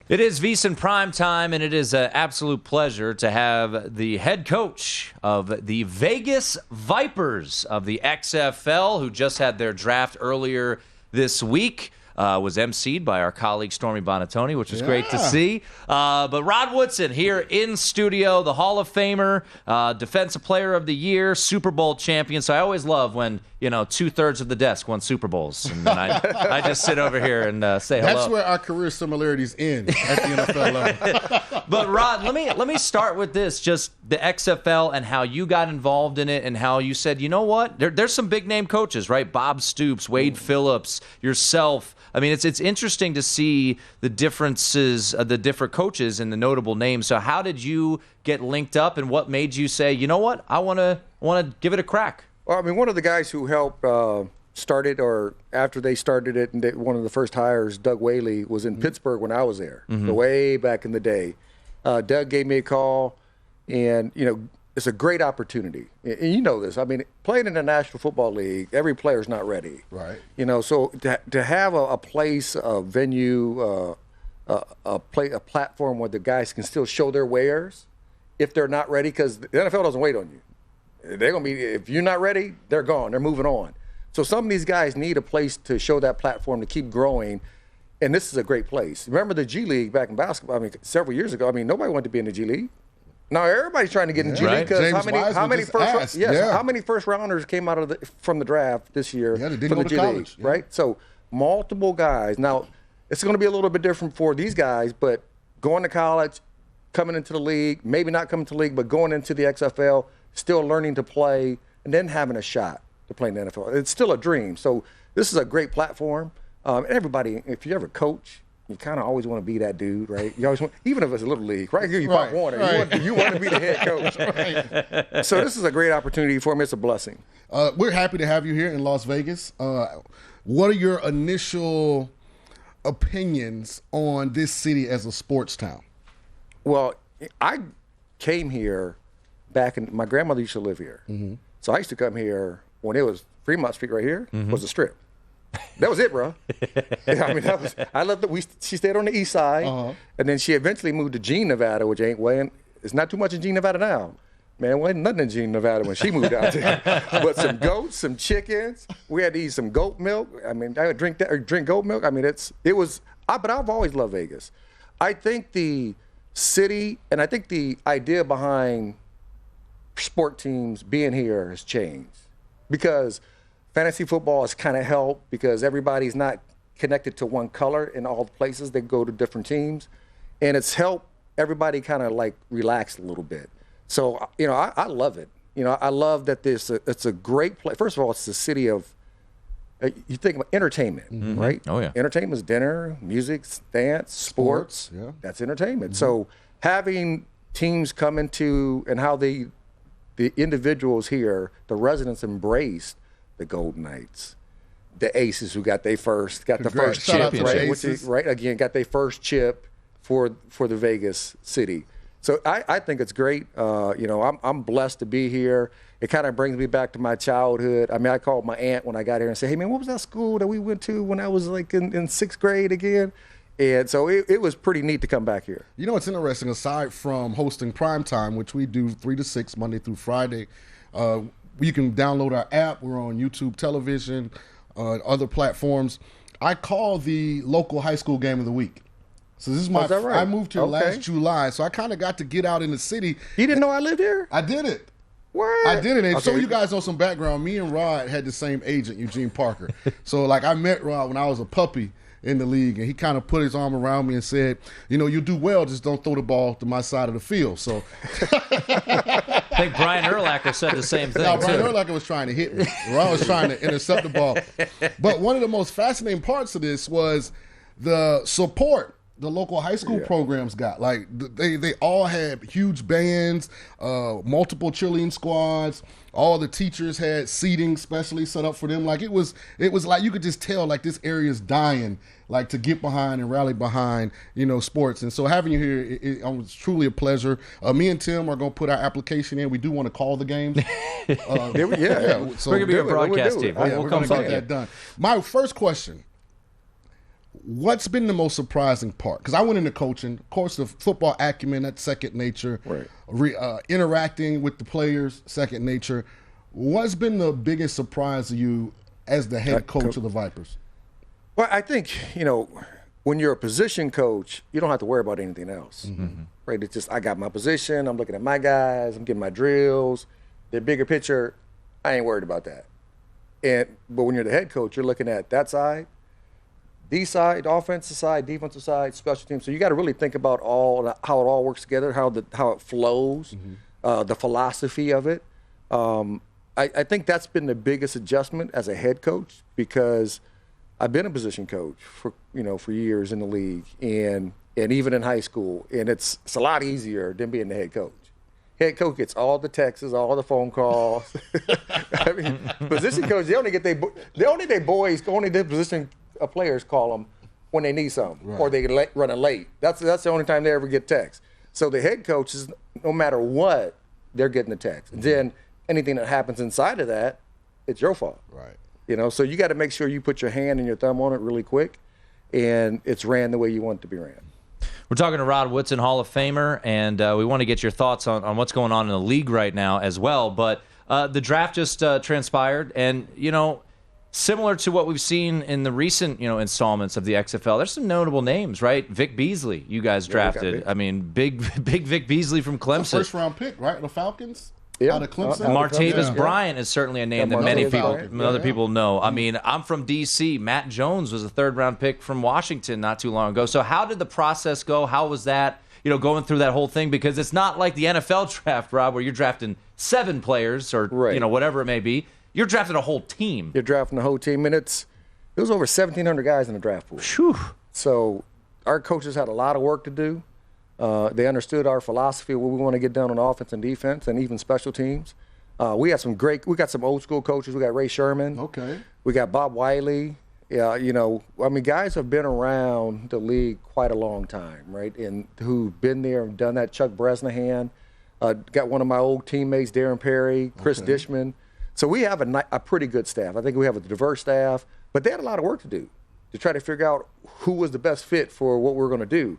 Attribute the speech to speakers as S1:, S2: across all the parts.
S1: It is VSiN Primetime, and it is an absolute pleasure to have the head coach of the Vegas Vipers of the XFL, who just had their draft earlier this week. Was emceed by our colleague Stormy Bonatoni, which was great to see. But Rod Woodson here in studio, the Hall of Famer, Defensive Player of the Year, Super Bowl champion. So I always love when, 2/3 of the desk won Super Bowls. And then I just sit over here and say hello.
S2: That's where our career similarities end at the NFL level.
S1: But Rod, let me start with this, just the XFL and how you got involved in it and how you said, you know what, there's some big name coaches, right? Bob Stoops, Wade Phillips, yourself. I mean, it's interesting to see the differences of the different coaches and the notable names. So how did you get linked up, and what made you say, you know what, I want to give it a crack?
S3: Well, I mean, one of the guys who helped start it, or after they started it, and one of the first hires, Doug Whaley, was in Pittsburgh when I was there, way back in the day. Doug gave me a call, and, it's a great opportunity. And you know this. I mean, playing in the National Football League, every player's not ready.
S2: Right.
S3: So to have a place, a venue, a platform where the guys can still show their wares if they're not ready, because the NFL doesn't wait on you. They're going to be, if you're not ready, they're gone. They're moving on. So some of these guys need a place to show that platform to keep growing. And this is a great place. Remember the G League back in basketball? I mean, several years ago, nobody wanted to be in the G League. Now everybody's trying to get in the G League, because how many first rounders came out from the draft this year from the G League, right? So multiple guys. Now it's going to be a little bit different for these guys, but going to college, coming into the league, maybe not coming to the league, but going into the XFL, still learning to play, and then having a shot to play in the NFL. It's still a dream. So this is a great platform. Everybody, if you ever coach, you kind of always want to be that dude, right? You always want, even if it's a little league, right? You probably want it. Right. You want to be the head coach. Right. So this is a great opportunity for me. It's a blessing.
S2: We're happy to have you here in Las Vegas. What are your initial opinions on this city as a sports town?
S3: Well, I came here back my grandmother used to live here. So I used to come here when it was Fremont Street right here was a strip. That was it, bro. She stayed on the east side, and then she eventually moved to Jean, Nevada, which ain't weighing. It's not too much in Jean, Nevada now. Man, wasn't nothing in Jean, Nevada when she moved out there. But some goats, some chickens. We had to eat some goat milk. I would drink goat milk. But I've always loved Vegas. I think the city, and I think the idea behind sport teams being here has changed, because fantasy football has kind of helped, because everybody's not connected to one color in all the places. They go to different teams, and it's helped everybody kind of like relax a little bit. So, I love it. I love that it's a great place. First of all, it's the city of, you think about entertainment, right? Oh, yeah. Entertainment is dinner, music, dance, sports. Yeah. That's entertainment. So having teams come into, and how the individuals here, the residents embraced the Golden Knights, the Aces, who got the first chip, right? Again, got their first chip for the Vegas city. So I think it's great. I'm blessed to be here. It kind of brings me back to my childhood. I called my aunt when I got here and said, "Hey man, what was that school that we went to when I was like in sixth grade again?" And so it was pretty neat to come back here.
S2: It's interesting. Aside from hosting Primetime, which we do 3 to 6 Monday through Friday. You can download our app. We're on YouTube television, other platforms. I call the local high school game of the week. So this is my. Right? I moved here last July, so I kind of got to get out in the city.
S3: You didn't know I lived here?
S2: I did it.
S3: What?
S2: I did it. And so you guys know some background. Me and Rod had the same agent, Eugene Parker. So I met Rod when I was a puppy in the league, and he kind of put his arm around me and said, you do well, just don't throw the ball to my side of the field. So
S1: I think Brian Urlacher said the same thing.
S2: Brian Urlacher was trying to hit me. Rod was trying to intercept the ball. But one of the most fascinating parts of this was the support the local high school programs got. Like they all had huge bands, multiple cheerleading squads. All the teachers had seating specially set up for them. Like it was like you could just tell like this area is dying, like to get behind and rally behind, sports. And so having you here, it was truly a pleasure. Me and Tim are going to put our application in. We do want to call the games.
S1: So we're going to be a broadcast team.
S2: We're going to get that done. My first question. What's been the most surprising part? Because I went into coaching. Of course, the football acumen, that's second nature.
S3: Right.
S2: Interacting with the players, second nature. What's been the biggest surprise to you as the head coach of the Vipers?
S3: Well, I think, when you're a position coach, you don't have to worry about anything else. Right? It's just, I got my position, I'm looking at my guys, I'm getting my drills. The bigger picture, I ain't worried about that. But when you're the head coach, you're looking at that side, these side, the offensive side, defensive side, special teams. So you got to really think about how it all works together, how it flows, the philosophy of it. I think that's been the biggest adjustment as a head coach, because I've been a position coach for years in the league and even in high school, and it's a lot easier than being the head coach. Head coach gets all the texts, all the phone calls. I mean, position coach, they only the position players call them when they need something, right, or they running late. That's the only time they ever get texts. So the head coaches, no matter what, they're getting the text. And then anything that happens inside of that, it's your fault.
S2: Right.
S3: So you got to make sure you put your hand and your thumb on it really quick, and it's ran the way you want it to be ran.
S1: We're talking to Rod Woodson, Hall of Famer, and we want to get your thoughts on what's going on in the league right now as well. But the draft just transpired, and, similar to what we've seen in the recent, installments of the XFL, there's some notable names, right? Vic Beasley, you guys drafted. I mean, big Vic Beasley from Clemson.
S2: First-round pick, right? The Falcons?
S3: Yeah.
S2: Out of Clemson.
S1: Martavis Bryant is certainly a name that many other people know. I mean, I'm from D.C. Matt Jones was a third-round pick from Washington not too long ago. So how did the process go? How was that, going through that whole thing? Because it's not like the NFL draft, Rob, where you're drafting 7 players or, whatever it may be. You're drafting a whole team.
S3: You're drafting a whole team, and it was over 1,700 guys in the draft pool.
S1: Whew.
S3: So our coaches had a lot of work to do. They understood our philosophy of what we want to get done on offense and defense and even special teams. We got some old school coaches. We got Ray Sherman.
S2: Okay.
S3: We got Bob Wiley. Yeah, guys have been around the league quite a long time, right? And who've been there and done that. Chuck Bresnahan. Got one of my old teammates, Darren Perry, Chris Dishman. So we have a pretty good staff. I think we have a diverse staff, but they had a lot of work to do to try to figure out who was the best fit for what we're going to do.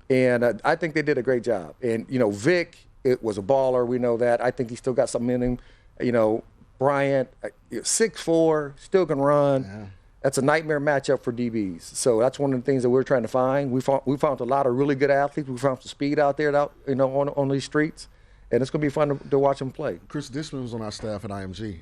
S3: And I think they did a great job. And, Vic, it was a baller. We know that. I think he still got something in him. Bryant, 6'4", still can run. Yeah. That's a nightmare matchup for DBs. So that's one of the things that we're trying to find. We found a lot of really good athletes. We found some speed out there, on these streets. And it's going to be fun to watch them play.
S2: Chris Dishman was on our staff at IMG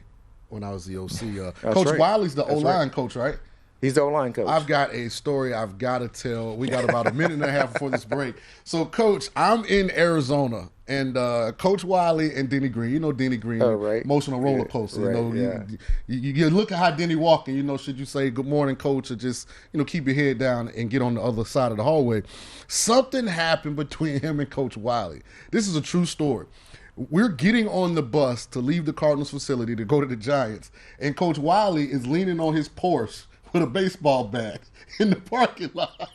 S2: when I was the OC.
S3: Coach
S2: right. Wiley's the O-line coach, right?
S3: He's the O-line coach.
S2: I've got a story I've got to tell. We got about a minute and a half before this break. So, Coach, I'm in Arizona, and Coach Wiley and Denny Green. You know Denny Green, emotional roller coaster. You look at how Denny walking. Should you say good morning, Coach, or just keep your head down and get on the other side of the hallway? Something happened between him and Coach Wiley. This is a true story. We're getting on the bus to leave the Cardinals facility to go to the Giants, and Coach Wiley is leaning on his Porsche with a baseball bat in the parking lot.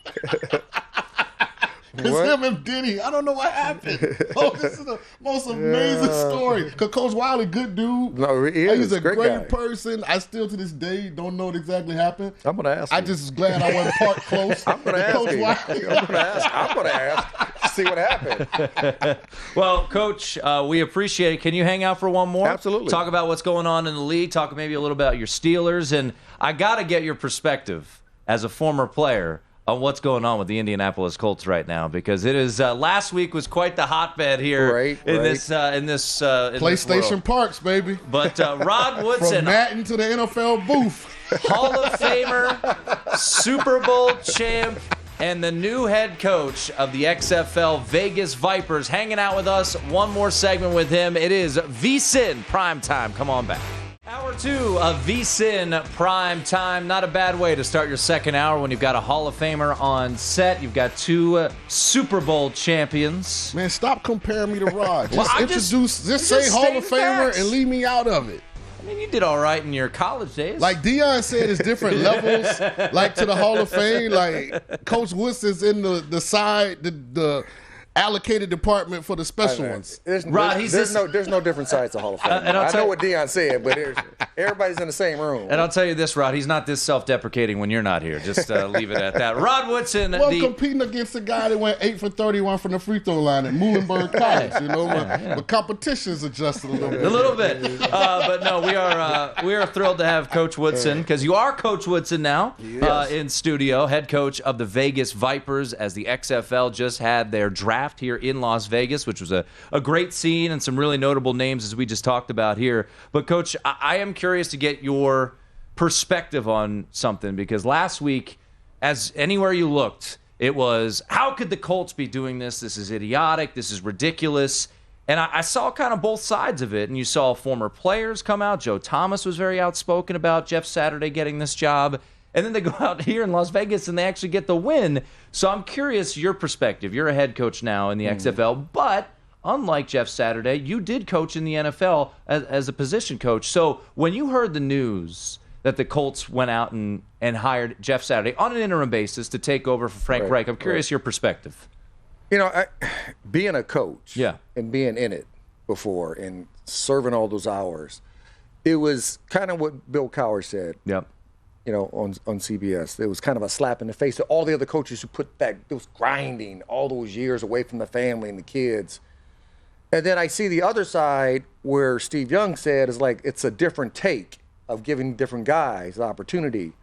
S2: It's him and Denny. I don't know what happened. This is the most amazing story. Because Coach Wiley, good dude.
S3: No, he is.
S2: He's a great
S3: guy.
S2: person. I still, to this day, don't know what exactly happened.
S3: I'm going to ask him.
S2: I just was glad I wasn't parked close.
S3: I'm going to ask him. I'm going to ask. See what happened.
S1: Well, Coach, we appreciate it. Can you hang out for one more?
S3: Absolutely.
S1: Talk about what's going on in the league. Talk maybe a little about your Steelers. And I got to get your perspective as a former player on what's going on with the Indianapolis Colts right now, because it is last week was quite the hotbed here in this
S2: PlayStation Parks, baby.
S1: But Rod Woodson,
S2: from Madden to the NFL booth,
S1: Hall of Famer, Super Bowl champ, and the new head coach of the XFL Vegas Vipers, hanging out with us. One more segment with him. It is VSiN Primetime. Come on back. Hour 2 of VSiN Primetime. Not a bad way to start your second hour when you've got a Hall of Famer on set. You've got 2 Super Bowl champions.
S2: Man, stop comparing me to Rod. Just say Hall of Famer and leave me out of it.
S1: I mean, you did all right in your college days.
S2: Like Deion said, it's different levels, like to the Hall of Fame. Like Coach Woodson's in the side, allocated department for the special ones.
S3: There's no different sides to Hall of Fame. I know what Deion said, but everybody's in the same room.
S1: And I'll tell you this, Rod, he's not this self-deprecating when you're not here. Just leave it at that. Rod Woodson.
S2: Well, competing against a guy that went 8 for 31 from the free throw line at Muhlenberg College, but competition's adjusted a little bit.
S1: A little bit. But no, we are thrilled to have Coach Woodson, because you are Coach Woodson now in studio, head coach of the Vegas Vipers, as the XFL just had their draft here in Las Vegas, which was a great scene and some really notable names, as we just talked about here. But, Coach, I am curious to get your perspective on something, because last week, as anywhere you looked, it was, how could the Colts be doing this? This is idiotic. This is ridiculous. And I saw kind of both sides of it, and you saw former players come out. Joe Thomas was very outspoken about Jeff Saturday getting this job. And then they go out here in Las Vegas and they actually get the win. So I'm curious your perspective. You're a head coach now in the XFL, but unlike Jeff Saturday, you did coach in the NFL as a position coach. So when you heard the news that the Colts went out and hired Jeff Saturday on an interim basis to take over for Frank Reich, I'm curious your perspective.
S3: Being a coach
S1: Yeah.
S3: and being in it before and serving all those hours, it was kind of what Bill Cowher said.
S1: Yep.
S3: On CBS. It was kind of a slap in the face to all the other coaches who put those grinding all those years away from the family and the kids. And then I see the other side where Steve Young said is like, it's a different take of giving different guys the opportunity.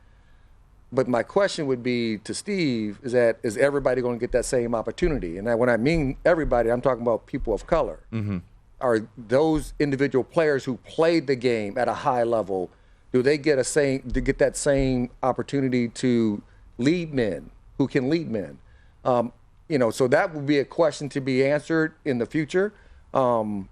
S3: But my question would be to Steve is everybody going to get that same opportunity? And when I mean everybody, I'm talking about people of color. Mm-hmm. Are those individual players who played the game at a high level, do they get that same opportunity to lead men who can lead men? So that would be a question to be answered in the future. I'm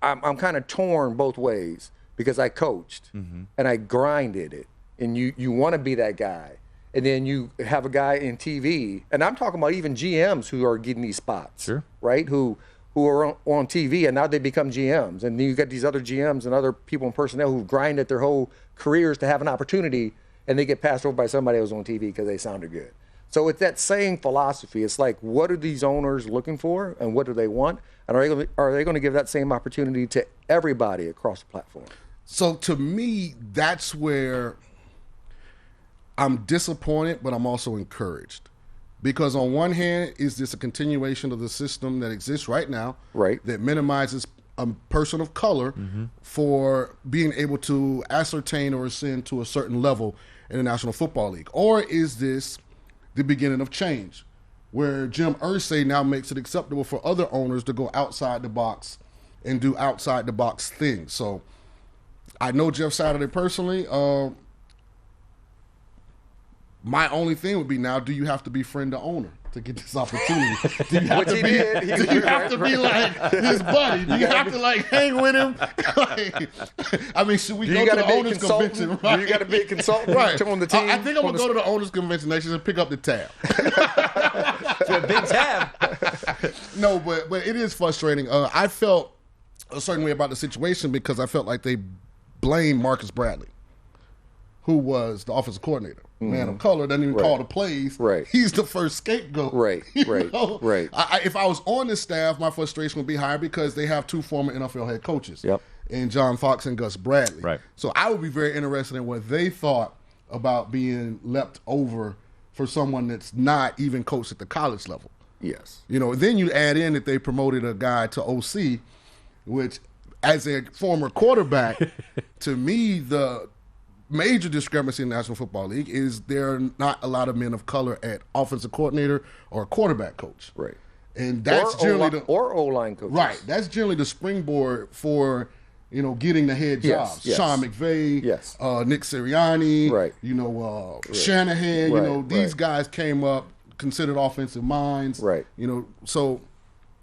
S3: kind of torn both ways, because I coached and I grinded it, and you want to be that guy, and then you have a guy in TV, and I'm talking about even GMs who are getting these spots,
S1: sure,
S3: right? Who are on TV, and now they become GMs. And then you got these other GMs and other people in personnel who've grinded their whole careers to have an opportunity, and they get passed over by somebody else on TV because they sounded good. So it's that same philosophy. It's like, what are these owners looking for, and what do they want? And are they going to give that same opportunity to everybody across the platform?
S2: So to me, that's where I'm disappointed, but I'm also encouraged. Because on one hand, is this a continuation of the system that exists right now, that minimizes a person of color for being able to ascertain or ascend to a certain level in the National Football League? Or is this the beginning of change, where Jim Irsay now makes it acceptable for other owners to go outside the box and do outside the box things? So I know Jeff Saturday personally. My only thing would be, now, do you have to be friend to owner to get this opportunity? Do you have to be like his buddy? Do you have to hang with him? Should we go to the owners convention? Right?
S3: You got to be a consultant on the team.
S2: I think I'm going to go to the owners convention next year and pick up the tab.
S1: It's a big tab.
S2: No, but it is frustrating. I felt a certain way about the situation because I felt like they blamed Marcus Bradley, who was the offensive coordinator. Man of color, doesn't even call the plays.
S3: Right.
S2: He's the first scapegoat.
S3: Right.
S2: If I was on the staff, my frustration would be higher because they have two former NFL head coaches. And John Fox and Gus Bradley.
S1: Right.
S2: So I would be very interested in what they thought about being leapt over for someone that's not even coached at the college level.
S3: Yes.
S2: Then you add in that they promoted a guy to OC, which, as a former quarterback, to me, the major discrepancy in the National Football League is there are not a lot of men of color at offensive coordinator or quarterback coach.
S3: Right.
S2: And that's generally
S3: O-line coaches.
S2: Right. That's generally the springboard for, getting the head jobs.
S3: Yes.
S2: Sean McVay,
S3: yes.
S2: Nick Sirianni,
S3: right.
S2: Shanahan, these guys came up considered offensive minds.
S3: Right.
S2: So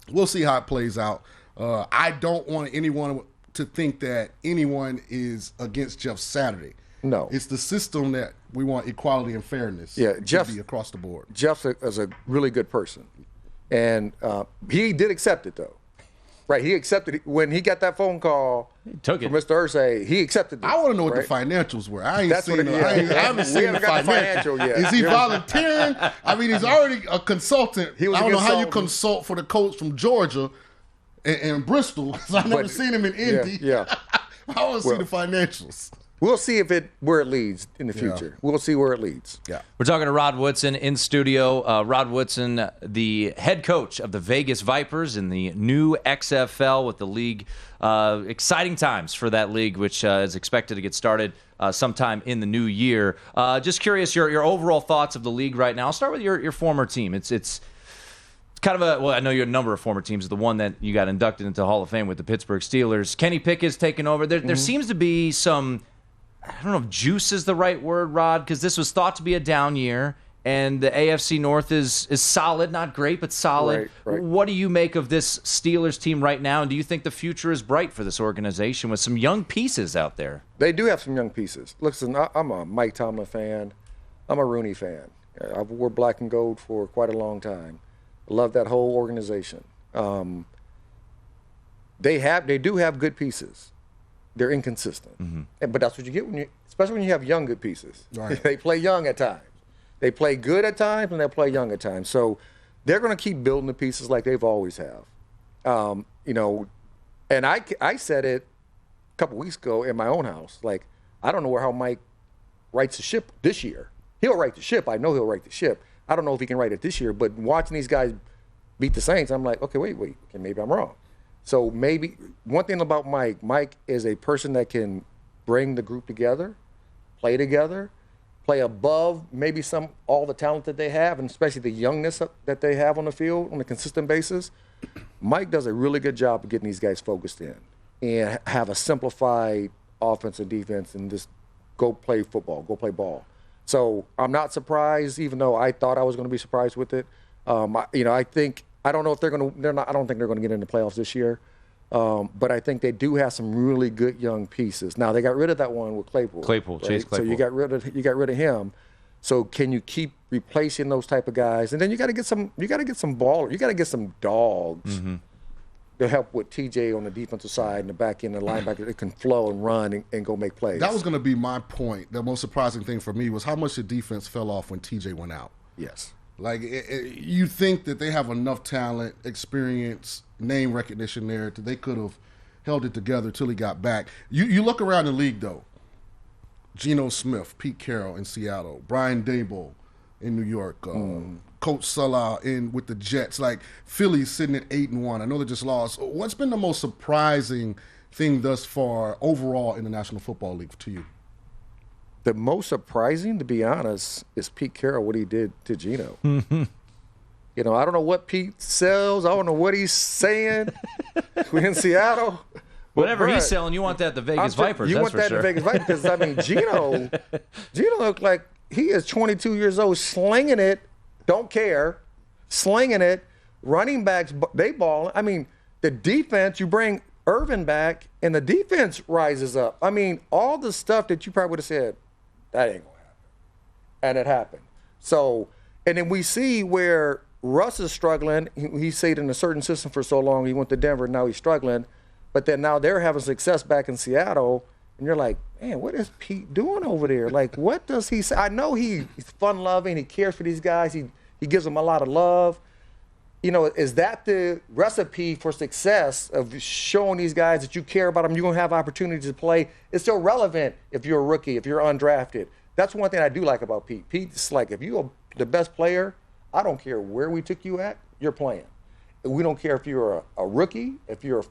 S2: we'll see how it plays out. I don't want anyone to think that anyone is against Jeff Saturday.
S3: No.
S2: It's the system that we want equality and fairness to be across the board.
S3: Jeff is a really good person. And he did accept it, though. Right, he accepted it. When he got that phone call
S1: took
S3: from
S1: it.
S3: Mr. Irsay, he accepted it.
S2: I want to know what
S3: right?
S2: the financials were. I ain't
S3: That's
S2: seen
S3: what
S2: it.
S3: it- yeah.
S2: I haven't seen the
S3: got the
S2: financial
S3: financial yet.
S2: Is he
S3: Yeah.
S2: volunteering? I mean, he's already a consultant.
S3: He was
S2: I
S3: a
S2: don't know how you
S3: consultant.
S2: consult for the coach from Georgia and Bristol, because I've never seen him in Indy.
S3: Yeah.
S2: I want to see the financials.
S3: We'll see where it leads in the future. We'll see where it leads.
S2: Yeah.
S1: We're talking to Rod Woodson in studio. Rod Woodson, the head coach of the Vegas Vipers in the new XFL with the league. Exciting times for that league, which is expected to get started sometime in the new year. Just curious, your overall thoughts of the league right now. I'll start with your former team. It's kind of I know you had a number of former teams. The one that you got inducted into the Hall of Fame with the Pittsburgh Steelers. Kenny Pickett's taken over. There seems to be some, I don't know if juice is the right word, Rod, because this was thought to be a down year, and the AFC North is solid, not great, but solid.
S3: Right.
S1: What do you make of this Steelers team right now, and do you think the future is bright for this organization with some young pieces out there?
S3: They do have some young pieces. Listen, I'm a Mike Tomlin fan. I'm a Rooney fan. I've wore black and gold for quite a long time. Love that whole organization. They do have good pieces. They're inconsistent, but that's what you get especially when you have young good pieces.
S2: Right.
S3: They play young at times. They play good at times, and they play young at times. So they're going to keep building the pieces like they've always have. And I said it a couple weeks ago in my own house. Like, I don't know how Mike writes the ship this year. He'll write the ship. I know he'll write the ship. I don't know if he can write it this year. But watching these guys beat the Saints, I'm like, okay, wait. Okay, maybe I'm wrong. So maybe one thing about Mike is a person that can bring the group together, play above maybe all the talent that they have, and especially the youngness that they have on the field on a consistent basis. Mike does a really good job of getting these guys focused in and have a simplified offense and defense and just go play football, go play ball. So I'm not surprised, even though I thought I was going to be surprised with it. I don't know if they're going to. I don't think they're going to get into the playoffs this year. But I think they do have some really good young pieces. Now they got rid of that one with Claypool.
S1: Chase Claypool.
S3: So you got rid of him. So can you keep replacing those type of guys? And then you got to get some. You got to get some ballers. You got to get some dogs to help with TJ on the defensive side and the back end, the linebacker that can flow and run and go make plays.
S2: That was going to be my point. The most surprising thing for me was how much the defense fell off when TJ went out.
S3: Yes.
S2: Like, you think that they have enough talent, experience, name recognition there that they could have held it together till he got back. You look around the league, though. Geno Smith, Pete Carroll in Seattle, Brian Daboll in New York, Coach Salah with the Jets. Like, Philly's sitting at 8-1. I know they just lost. What's been the most surprising thing thus far overall in the National Football League to you?
S3: The most surprising, to be honest, is Pete Carroll, what he did to Geno. I don't know what Pete sells. I don't know what he's saying. We're in Seattle.
S1: Whatever he's selling, you want that at the Vegas Vipers,
S3: you
S1: that's
S3: want
S1: for
S3: that
S1: sure.
S3: at the Vegas Vipers because, I mean, Geno looked like he is 22 years old, slinging it, don't care, slinging it, running backs, they balling. I mean, the defense, you bring Irvin back, and the defense rises up. I mean, all the stuff that you probably would have said, that ain't going to happen. And it happened. So, and then we see where Russ is struggling. He stayed in a certain system for so long. He went to Denver, now he's struggling. But then now they're having success back in Seattle. And you're like, man, what is Pete doing over there? Like, what does he say? I know he's fun-loving. He cares for these guys. He gives them a lot of love. Is that the recipe for success of showing these guys that you care about them, you're going to have opportunities to play? It's still relevant if you're a rookie, if you're undrafted. That's one thing I do like about Pete. Pete's like, if you're the best player, I don't care where we took you at, you're playing. We don't care if you're a rookie, if you're a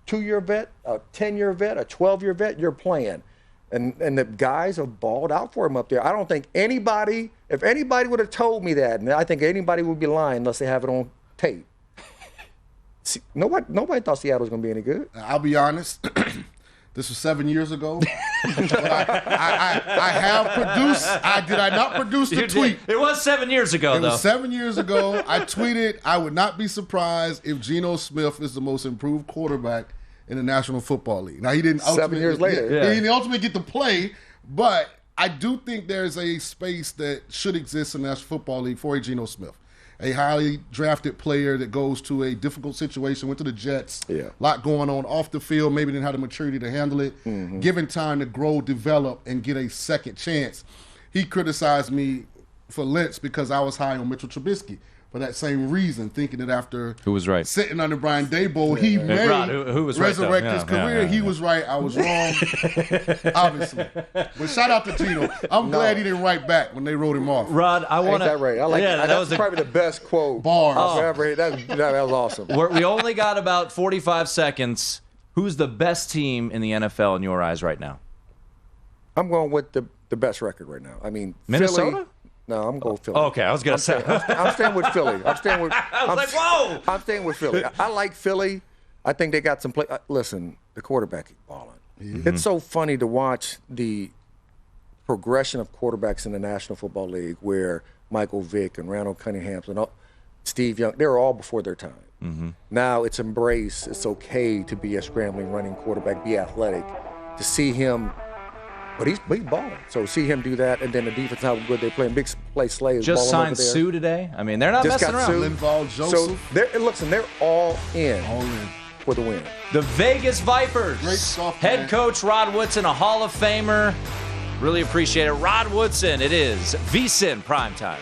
S3: 2-year vet, a 10-year vet, a 12-year vet, you're playing. And the guys have balled out for him up there. I don't think if anybody would have told me that, and I think anybody would be lying unless they have it on tape. Nobody thought Seattle was going to be any good.
S2: I'll be honest. This was 7 years ago. I have produced. Did I not produce the tweet?
S1: It was 7 years ago,
S2: It was 7 years ago. I tweeted, I would not be surprised if Geno Smith is the most improved quarterback in the National Football League. Now, he didn't
S3: 7 years later.
S2: He didn't ultimately get to play, but I do think there's a space that should exist in the National Football League for a Geno Smith. a highly drafted player that goes to a difficult situation, went to the Jets.
S3: Yeah.
S2: A lot going on off the field, maybe didn't have the maturity to handle it. Given time to grow, develop, and get a second chance. He criticized me for Lentz because I was high on Mitchell Trubisky. For that same reason, thinking that after
S1: who was right
S2: sitting under Brian Daboll, he may
S1: Rod, who was
S2: resurrect
S1: right,
S2: his career. He was right. I was wrong, obviously. But shout out to Gino. I'm glad he didn't write back when they wrote him off.
S1: Rod, I want to.
S3: That right? I like that was probably the best quote.
S2: Bars.
S3: I've ever heard. That was awesome.
S1: We only got about 45 seconds. Who's the best team in the NFL in your eyes right now?
S3: I'm going with the best record right now. I mean,
S1: Minnesota?
S3: Philly, no, I'm going Philly.
S1: Okay, I was going to say.
S3: I'm staying with Philly.
S1: I was like, whoa!
S3: I'm staying with Philly. I like Philly. I think they got some play. Listen, the quarterback is balling. It's so funny to watch the progression of quarterbacks in the National Football League where Michael Vick and Randall Cunningham and Steve Young, they're all before their time. Now it's embraced. It's okay to be a scrambling running quarterback, be athletic. To see him, but he's balling. So see him do that, and then the defense, how good they play. Big play Slay is
S1: just
S3: balling
S1: signed
S3: over there.
S1: Sue today. I mean, they're not
S3: Just
S1: messing
S3: got
S1: around.
S3: Sue.
S2: Linval Joseph.
S3: So they're all in.
S2: All in.
S3: For the win.
S1: The Vegas Vipers.
S2: Great stuff,
S1: Head
S2: man.
S1: coach Rod Woodson, a Hall of Famer. Really appreciate it. Rod Woodson, it is VSiN Primetime.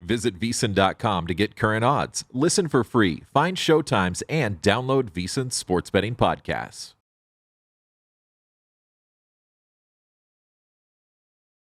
S4: Visit VSiN.com to get current odds, listen for free, find showtimes, and download VSiN sports betting podcasts.